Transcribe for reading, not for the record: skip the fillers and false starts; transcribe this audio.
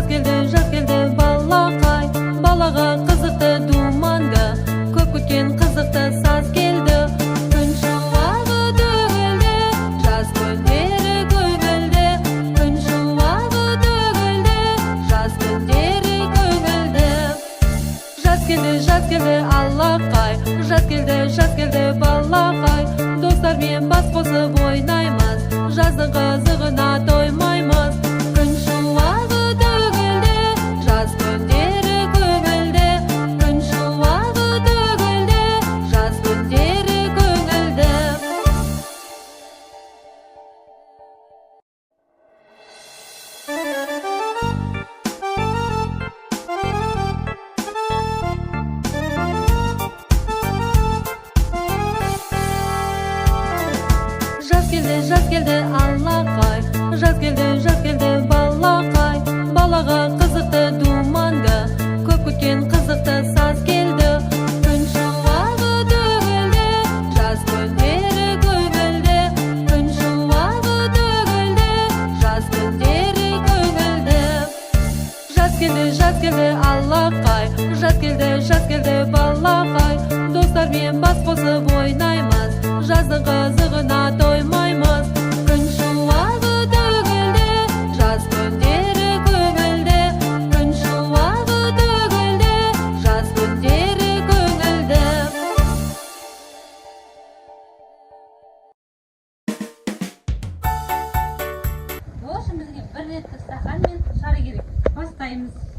жаз келді балақай, балаға қызықты думанды, көп күткен қызықты саз келді. Күн шуағы төгілді, жаз күндері көңілді, күн шуағы төгілді, жаз күндері көңілді. Жаз келді алақай, жаз келді балақай, достармен бас қосып ойнаймыз, жаздың қызығына тоймаймыз. Күн шуағы төгілді, жаз күндері көңілді, күн шуағы төгілді, жаз күндері көңілді. Жаз келді алақай, жаз келді балақай, балаға қызықты думанды, көп күткен қызықты саз келді. Күн шуағы төгілді, жаз күндері көңілді, күн шуағы төгілді, жаз күндері көңілді. Жаз келді алақай, жаз келді балақай, достармен бас қосып ойнаймыз, жаздың қызығына тоймаймыз. Күн шуағы төгілді, жаз күндері көңілді, күн шуағы төгілді, жаз күндері көңілді. Ол үшін бізге бір реттік стақан мен шары керек. Бастаймыз.